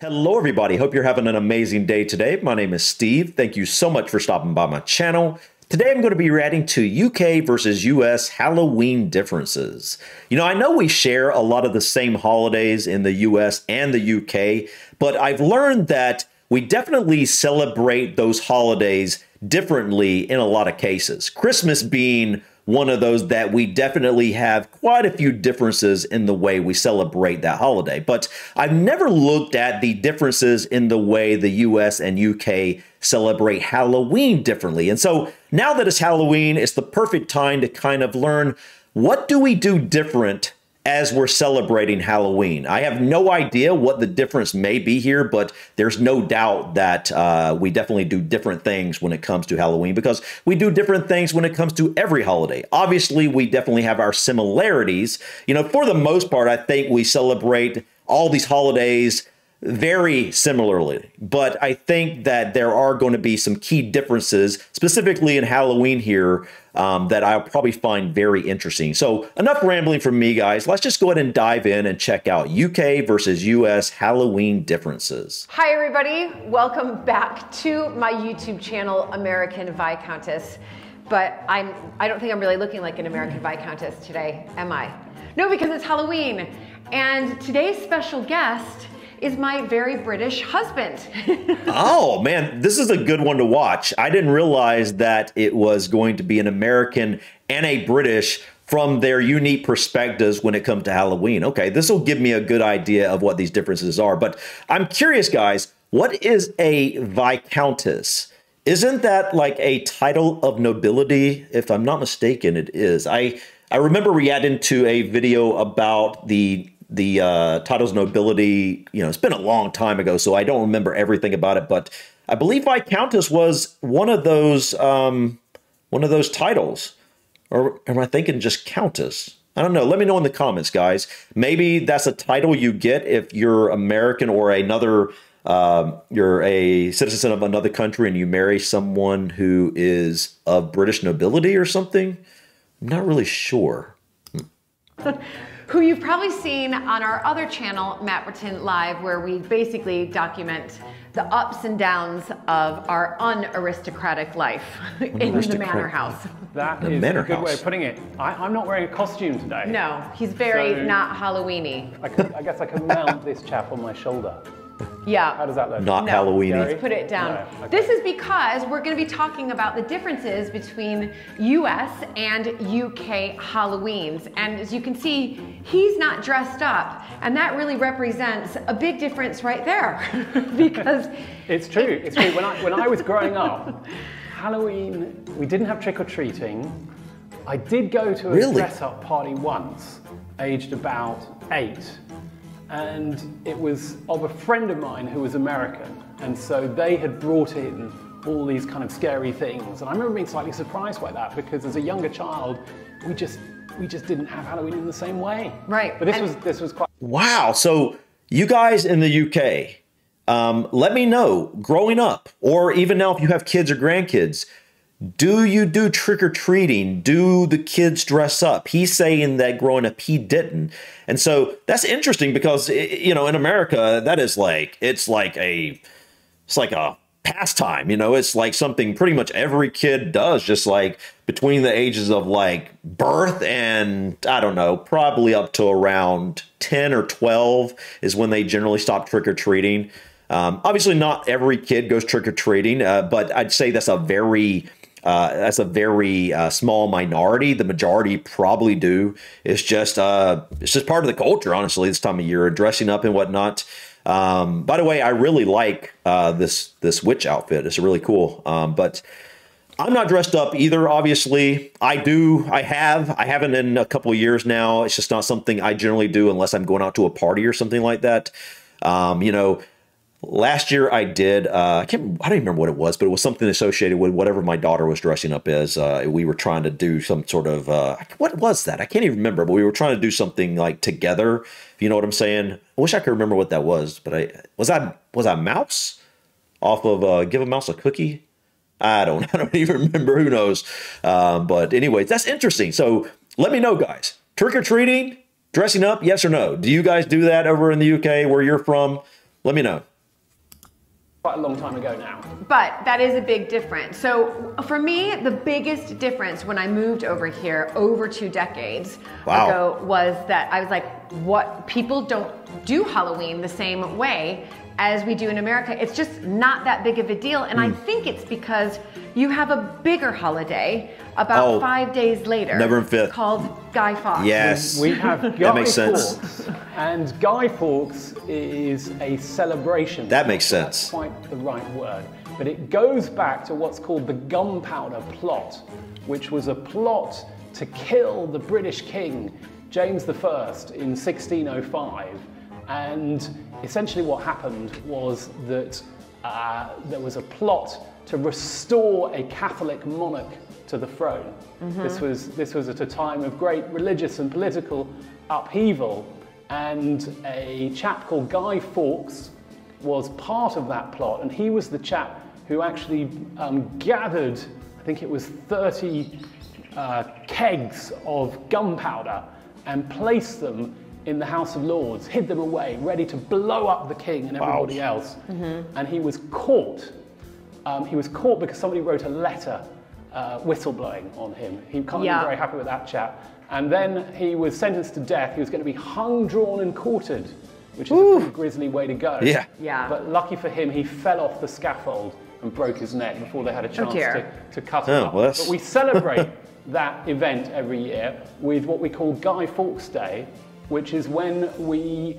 Hello, everybody. Hope you're having an amazing day today. My name is Steve. Thank you so much for stopping by my channel. Today, I'm going to be reacting to UK versus US Halloween differences. I know we share a lot of the same holidays in the US and the UK, but I've learned that we definitely celebrate those holidays differently in a lot of cases. Christmas being one of those that we definitely have quite a few differences in the way we celebrate that holiday. But I've never looked at the differences in the way the US and UK celebrate Halloween differently. And so now that it's Halloween, it's the perfect time to kind of learn, what do we do different as we're celebrating Halloween? I have no idea what the difference may be here, but there's no doubt that we definitely do different things when it comes to Halloween, because we do different things when it comes to every holiday. Obviously, we definitely have our similarities. For the most part, I think we celebrate all these holidays very similarly, but I think that there are going to be some key differences, specifically in Halloween here, that I'll probably find very interesting. So enough rambling from me, guys. Let's just go ahead and dive in and check out UK versus US Halloween differences. Hi, everybody. Welcome back to my YouTube channel, American Viscountess. But I don't think I'm really looking like an American Viscountess today, am I? No, because it's Halloween. And today's special guest is my very British husband. Oh man, this is a good one to watch. I didn't realize that it was going to be an American and a British from their unique perspectives when it comes to Halloween. Okay, this will give me a good idea of what these differences are. But I'm curious, guys, what is a Viscountess? Isn't that like a title of nobility? If I'm not mistaken, it is. I remember reacting to a video about the titles of nobility. It's been a long time ago, so I don't remember everything about it, but I believe Viscountess was one of those titles. Or am I thinking just Countess? I don't know. Let me know in the comments, guys. Maybe that's a title you get if you're American or you're a citizen of another country and you marry someone who is of British nobility or something. I'm not really sure. Who you've probably seen on our other channel, Matterton Live, where we basically document the ups and downs of our unaristocratic life in the manor house. That is a good way of putting it. I'm not wearing a costume today. No, he's very not Halloween-y. I guess I could mount this chap on my shoulder. Yeah. How does that look? Not Halloween-y. Let's put it down. No, okay. This is because we're going to be talking about the differences between US and UK Halloweens. And as you can see, he's not dressed up. And that really represents a big difference right there. Because it's true. It's true. When I was growing up, Halloween, we didn't have trick-or-treating. I did go to a dress-up party once, aged about 8. And it was of a friend of mine who was American, and so they had brought in all these kind of scary things, and I remember being slightly surprised by that, because as a younger child we just didn't have Halloween in the same way. Right. But this was quite... Wow. So you guys in the UK, let me know, growing up, or even now if you have kids or grandkids, do you do trick-or-treating? Do the kids dress up? He's saying that growing up he didn't. And so that's interesting because, in America, that is like, it's like a pastime, it's like something pretty much every kid does, just like between the ages of like birth and, I don't know, probably up to around 10 or 12 is when they generally stop trick-or-treating. Obviously not every kid goes trick-or-treating, but I'd say that's a very small minority. The majority probably do. It's just part of the culture, honestly, this time of year, dressing up and whatnot. By the way, I really like this witch outfit. It's really cool. But I'm not dressed up either, obviously. I haven't in a couple of years now. It's just not something I generally do unless I'm going out to a party or something like that. Last year I did, I don't even remember what it was, but it was something associated with whatever my daughter was dressing up as. We were trying to do some sort of, what was that? I can't even remember, but we were trying to do something like together, if you know what I'm saying. I wish I could remember what that was, but was I a mouse off of Give a Mouse a Cookie? I don't even remember, who knows. But anyways, that's interesting. So let me know, guys, trick-or-treating, dressing up, yes or no? Do you guys do that over in the UK where you're from? Let me know. Quite a long time ago now. But that is a big difference. So for me, the biggest difference when I moved over here over 2 decades ago was that I was like, what, people don't do Halloween the same way as we do in America. It's just not that big of a deal. And I think it's because you have a bigger holiday about 5 days later. November 5th. Called Guy Fawkes. Yes. We have Guy That makes sense. Fawkes, and Guy Fawkes is a celebration. That makes sense. That's quite the right word. But it goes back to what's called the Gunpowder Plot, which was a plot to kill the British King, James I, in 1605. And essentially what happened was that there was a plot to restore a Catholic monarch to the throne. This was at a time of great religious and political upheaval, and a chap called Guy Fawkes was part of that plot, and he was the chap who actually gathered, I think it was 30 kegs of gunpowder and placed them in the House of Lords, hid them away, ready to blow up the king and everybody else. And he was caught. He was caught because somebody wrote a letter whistleblowing on him. He can't be very happy with that chap. And then he was sentenced to death. He was going to be hung, drawn, and quartered, which is a pretty grisly way to go. Yeah. But lucky for him, he fell off the scaffold and broke his neck before they had a chance to cut him up. Well, but we celebrate that event every year with what we call Guy Fawkes Day, which is when we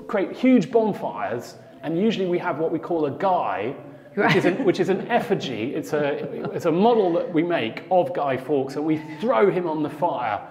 create huge bonfires, and usually we have what we call a guy, which is an effigy. It's a model that we make of Guy Fawkes, and we throw him on the fire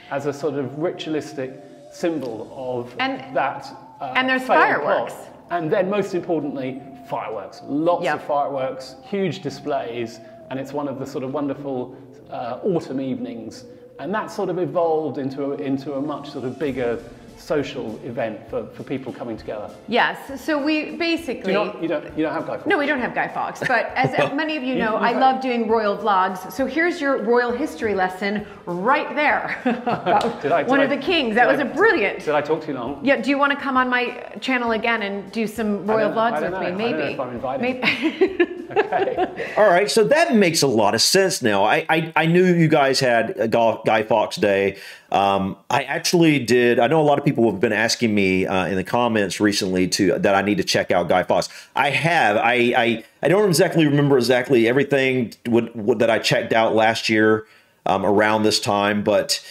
as a sort of ritualistic symbol of that. And there's fireworks. Plot. And then, most importantly, fireworks. Lots of fireworks, huge displays, and it's one of the sort of wonderful autumn evenings. And that sort of evolved into a much sort of bigger social event for people coming together. Yes, so we basically... You don't have Guy Fawkes? No, we don't have Guy Fawkes, but as many of you know, I love doing royal vlogs. So here's your royal history lesson right there about one of the kings. That was a brilliant... Did I talk too long? Yeah, do you want to come on my channel again and do some royal vlogs with me? Maybe. I don't know if I'm invited. Okay. All right, so that makes a lot of sense now. I knew you guys had a Guy Fawkes Day. I actually did. I know a lot of people have been asking me in the comments recently that I need to check out Guy Fawkes. I have. I don't exactly remember everything that I checked out last year around this time, but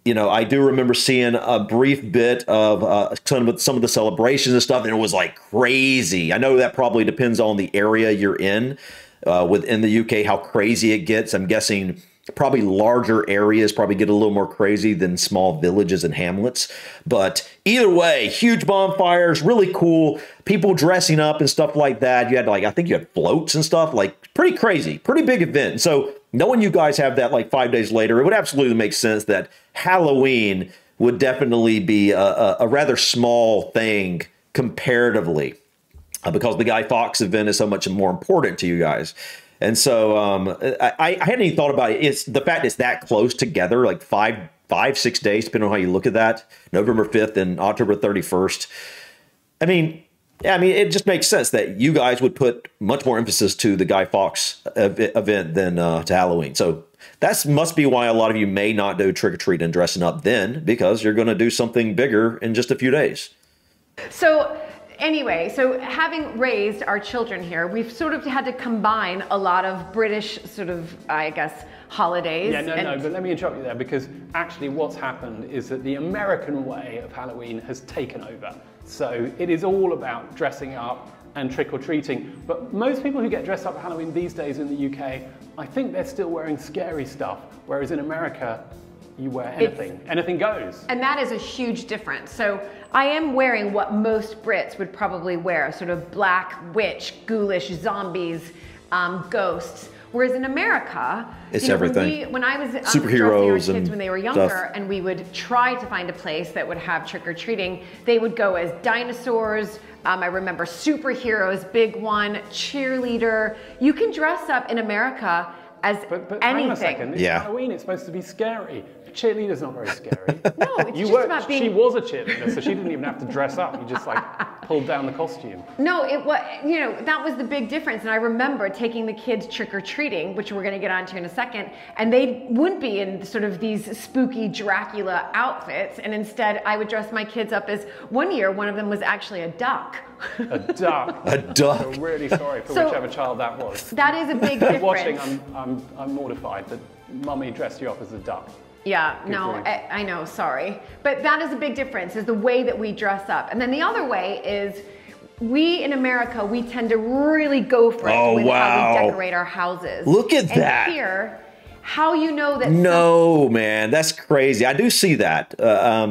you know, I do remember seeing a brief bit of some of the celebrations and stuff, and it was like crazy. I know that probably depends on the area you're in. Within the UK, how crazy it gets. I'm guessing probably larger areas probably get a little more crazy than small villages and hamlets. But either way, huge bonfires, really cool. People dressing up and stuff like that. You had I think you had floats and stuff, like pretty crazy, pretty big event. So knowing you guys have that like 5 days later, it would absolutely make sense that Halloween would definitely be a rather small thing comparatively because the Guy Fawkes event is so much more important to you guys. And so I hadn't even thought about it. It's the fact it's that close together, like 6 days, depending on how you look at that, November 5th and October 31st. I mean, it just makes sense that you guys would put much more emphasis to the Guy Fawkes event than to Halloween. So that must be why a lot of you may not do trick-or-treat and dressing up then, because you're going to do something bigger in just a few days. So anyway, so having raised our children here, we've sort of had to combine a lot of British sort of, I guess, holidays. Yeah, no, but let me interrupt you there, because actually what's happened is that the American way of Halloween has taken over. So it is all about dressing up and trick-or-treating. But most people who get dressed up for Halloween these days in the UK, I think they're still wearing scary stuff, whereas in America, you wear anything. Anything goes. And that is a huge difference. So I am wearing what most Brits would probably wear, sort of black, witch, ghoulish, zombies, ghosts. Whereas in America, it's everything. When I was superheroes kids when they were younger, and we would try to find a place that would have trick-or-treating, they would go as dinosaurs. I remember superheroes, big one, cheerleader. You can dress up in America as but anything. Hang on a second. It's Yeah. Halloween. It's supposed to be scary. Cheerleader's not very scary. No, it's just about being... She was a cheerleader, so she didn't even have to dress up. You just like pulled down the costume. No, it was, you know, that was the big difference. And I remember taking the kids trick-or-treating, which we're going to get onto in a second, and they wouldn't be in sort of these spooky Dracula outfits. And instead, I would dress my kids up as, one year, one of them was actually a duck. A duck. A duck. I'm really sorry for whichever child that was. That is a big difference. Watching, I'm mortified that Mummy dressed you up as a duck. Yeah, no, I know, sorry. But that is a big difference, is the way that we dress up. And then the other way is, we in America, we tend to really go for it with how we decorate our houses. Look at that. And here, how you know that... No, man, that's crazy. I do see that.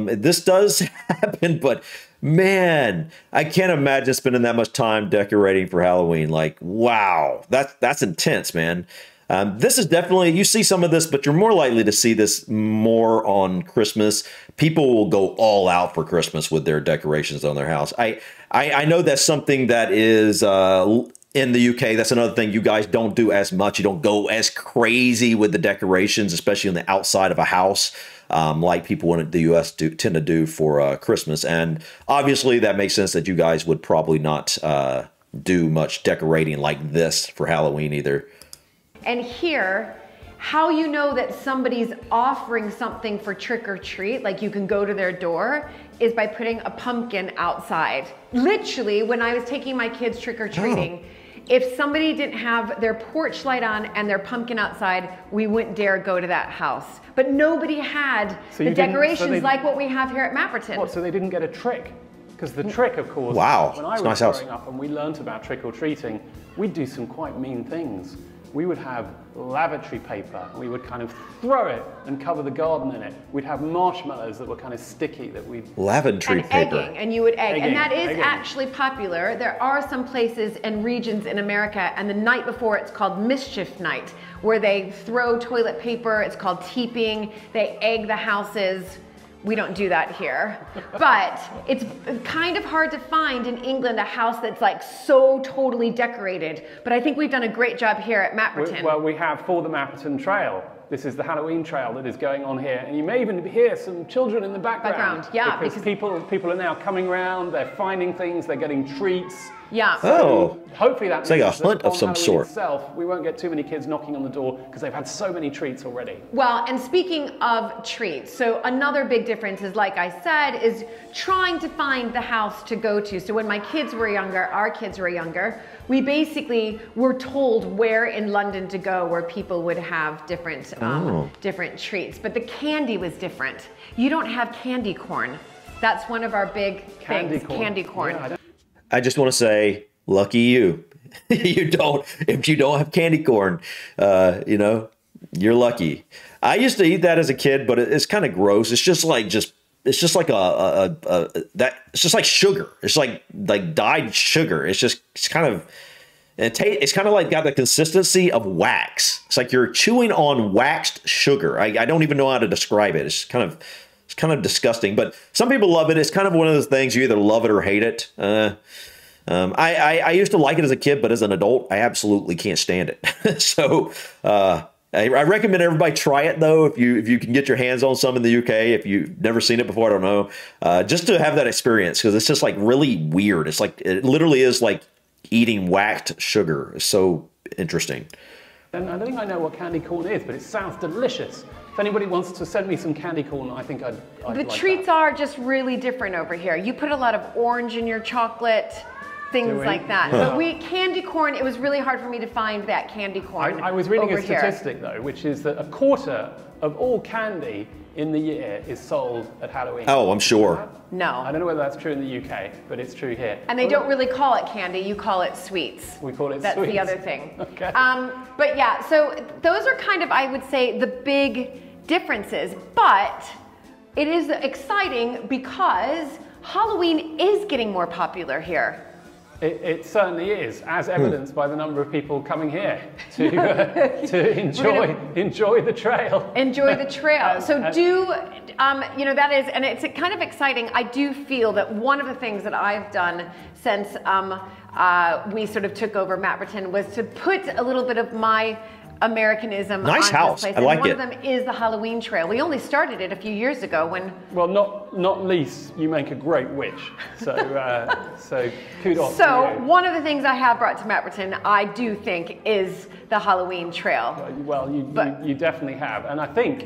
This does happen, but man, I can't imagine spending that much time decorating for Halloween. Like, wow, that's intense, man. This is definitely, you see some of this, but you're more likely to see this more on Christmas. People will go all out for Christmas with their decorations on their house. I know that's something that is in the UK. That's another thing you guys don't do as much. You don't go as crazy with the decorations, especially on the outside of a house, like people in the US tend to do for Christmas. And obviously that makes sense that you guys would probably not do much decorating like this for Halloween either. And here, how you know that somebody's offering something for trick or treat, like you can go to their door, is by putting a pumpkin outside. Literally, when I was taking my kids trick or treating, if somebody didn't have their porch light on and their pumpkin outside, we wouldn't dare go to that house. But nobody had the decorations like what we have here at Mapperton. What, so they didn't get a trick? Because the trick, of course, when I was growing up and we learnt about trick or treating, we'd do some quite mean things. We would have lavatory paper. We would kind of throw it and cover the garden in it. We'd have marshmallows that were kind of sticky that we'd... Lavatory paper. Egging, and you would egg. And that is actually popular. There are some places and regions in America, and the night before it's called Mischief Night, where they throw toilet paper. It's called teeping. They egg the houses. We don't do that here, but it's kind of hard to find in England a house that's like so totally decorated. But I think we've done a great job here at Mapperton. Well, we have for the Mapperton Trail. This is the Halloween trail that is going on here, and you may even hear some children in the background. Yeah, because people are now coming around. They're finding things. They're getting treats. Yeah. So hopefully that means like a hunt of some sort. We won't get too many kids knocking on the door because they've had so many treats already. Well, and speaking of treats, so another big difference is, like I said, is trying to find the house to go to. So when my kids were younger, our kids were younger, we basically were told where in London to go, where people would have different different treats. But the candy was different. You don't have candy corn. That's one of our big things. Candy corn. Yeah, I just want to say, lucky you. If you don't have candy corn, you know, you're lucky. I used to eat that as a kid, but it's kind of gross. It's just like sugar. It's like dyed sugar. It's kind of like got the consistency of wax. It's like you're chewing on waxed sugar. I don't even know how to describe it. It's kind of disgusting, but some people love it. It's kind of one of those things, you either love it or hate it. I used to like it as a kid, but as an adult, I absolutely can't stand it. So I recommend everybody try it though, if you can get your hands on some in the UK. If you've never seen it before, I don't know, just to have that experience, because it's just like really weird. It's like, it literally is like eating waxed sugar. It's so interesting. And I don't think I know what candy corn is, but it sounds delicious. If anybody wants to send me some candy corn, I think I'd The like treats are just really different over here. You put a lot of orange in your chocolate, things like that. But candy corn, it was really hard for me to find that candy corn. I was reading a statistic though, which is that a quarter of all candy in the year is sold at Halloween. Oh, I'm sure. No. I don't know whether that's true in the UK, but it's true here. And they don't really call it candy, you call it sweets. We call it That's sweets. the other thing. Okay. But yeah, so those are kind of, I would say, the big differences. But it is exciting because Halloween is getting more popular here. It certainly is, as evidenced by the number of people coming here to enjoy the trail. Enjoy the trail. So you know, that is, and it's kind of exciting. I do feel that one of the things that I've done since we sort of took over Mapperton was to put a little bit of my Americanism Nice on house. this place. I like and it. One of them is the Halloween trail. We only started it a few years ago when... Well, not least, you make a great witch. So, so kudos to So you. one of the things I have brought to Mapperton, I do think, is the Halloween trail. Well, you definitely have. And I think,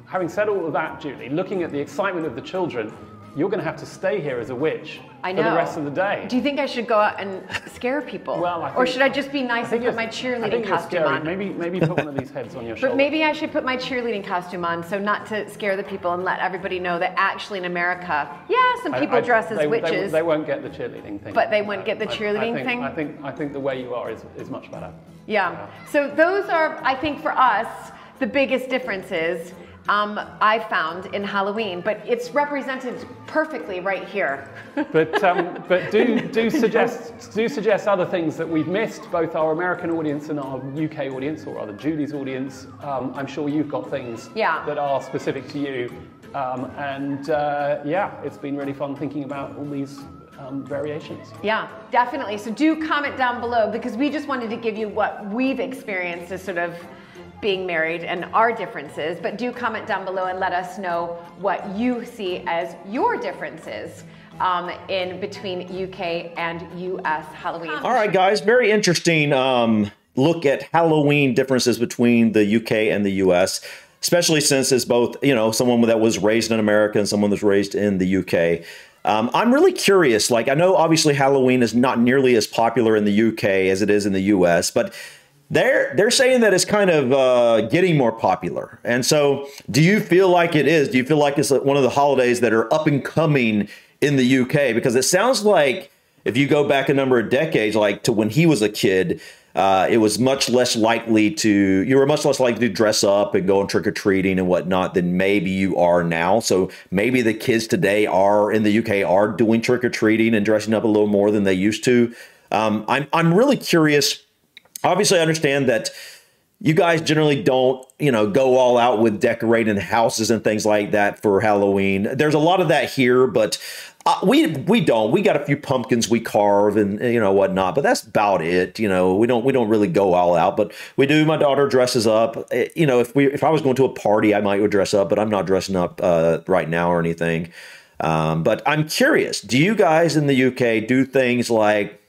having said all of that, Julie, looking at the excitement of the children, you're going to have to stay here as a witch for the rest of the day. Do you think I should go out and scare people? Well, or should I just be nice and put my cheerleading costume on? Maybe put one of these heads on your shoulder. But maybe I should put my cheerleading costume on, so not to scare the people and let everybody know that actually in America, yeah, some people dress as witches. They won't get the cheerleading thing. But they wouldn't get the cheerleading thing? I think the way you are is much better. Yeah. So those are, I think for us, the biggest differences I found in Halloween, but it's represented perfectly right here. But do suggest other things that we've missed, both our American audience and our UK audience, or rather Julie's audience. I'm sure you've got things that are specific to you, yeah, it's been really fun thinking about all these variations. Yeah, definitely. So do comment down below, because we just wanted to give you what we've experienced as sort of being married and our differences, but do comment down below and let us know what you see as your differences in between UK and US Halloween. All right, guys, very interesting look at Halloween differences between the UK and the US, especially since it's both, you know, someone that was raised in America and someone that's raised in the UK. I'm really curious, like, I know obviously Halloween is not nearly as popular in the UK as it is in the US, but they're saying that it's kind of getting more popular. And so do you feel like it is? Do you feel like it's one of the holidays that are up and coming in the UK? Because it sounds like if you go back a number of decades, like to when he was a kid, it was much less likely to, you were much less likely to dress up and go on trick-or-treating and whatnot than maybe you are now. So maybe the kids today are in the UK are doing trick-or-treating and dressing up a little more than they used to. I'm really curious. Obviously, I understand that you guys generally don't, you know, go all out with decorating houses and things like that for Halloween. There's a lot of that here, but we don't. We got a few pumpkins we carve and you know whatnot, but that's about it. You know, we don't really go all out, but we do. My daughter dresses up. You know, if I was going to a party, I might go dress up, but I'm not dressing up right now or anything. But I'm curious. Do you guys in the UK do things like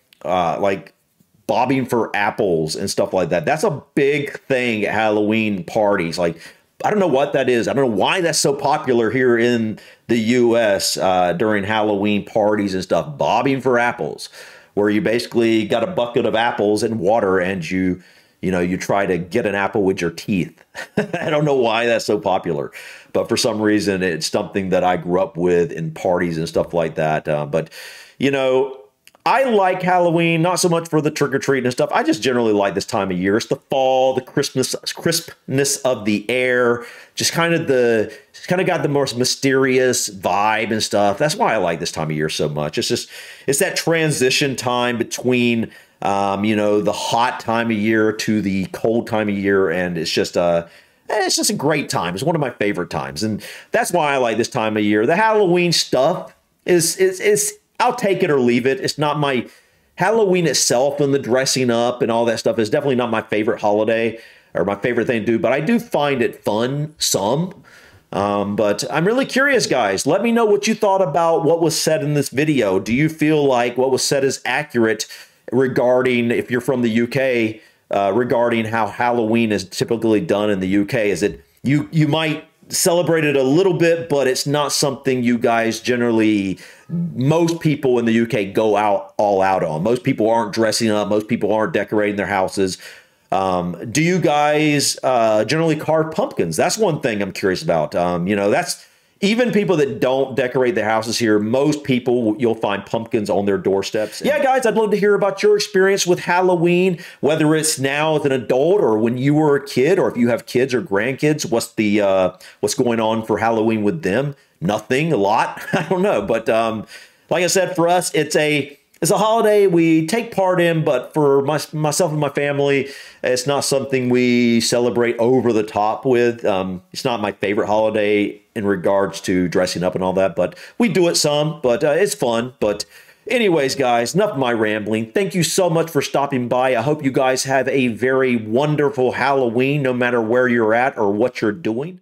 bobbing for apples and stuff like that? That's a big thing at Halloween parties. Like, I don't know what that is. I don't know why that's so popular here in the US during Halloween parties and stuff. Bobbing for apples, where you basically got a bucket of apples and water and you try to get an apple with your teeth. I don't know why that's so popular, but for some reason it's something that I grew up with in parties and stuff like that. But, you know, I like Halloween, not so much for the trick-or-treating and stuff. I just generally like this time of year. It's the fall, the crispness of the air, just kind of got the most mysterious vibe and stuff. That's why I like this time of year so much. It's that transition time between, you know, the hot time of year to the cold time of year, and it's just a great time. It's one of my favorite times, and that's why I like this time of year. The Halloween stuff is I'll take it or leave it. It's not my Halloween itself, and the dressing up and all that stuff is definitely not my favorite holiday or my favorite thing to do, but I do find it fun some. But I'm really curious, guys. Let me know what you thought about what was said in this video. Do you feel like what was said is accurate regarding, if you're from the UK, regarding how Halloween is typically done in the UK? Is it you might celebrate it a little bit, but it's not something you guys generally, most people in the UK go all out on. Most people aren't dressing up. Most people aren't decorating their houses. Do you guys generally carve pumpkins? That's one thing I'm curious about. You know, that's even people that don't decorate their houses here. Most people, you'll find pumpkins on their doorsteps. Yeah, guys, I'd love to hear about your experience with Halloween, whether it's now as an adult or when you were a kid, or if you have kids or grandkids, what's going on for Halloween with them? Nothing, a lot. I don't know. But like I said, for us, it's a holiday we take part in, but for myself and my family, it's not something we celebrate over the top with. It's not my favorite holiday in regards to dressing up and all that, but we do it some, but it's fun. But Anyways, guys, enough of my rambling. Thank you so much for stopping by. I hope you guys have a very wonderful Halloween, no matter where you're at or what you're doing.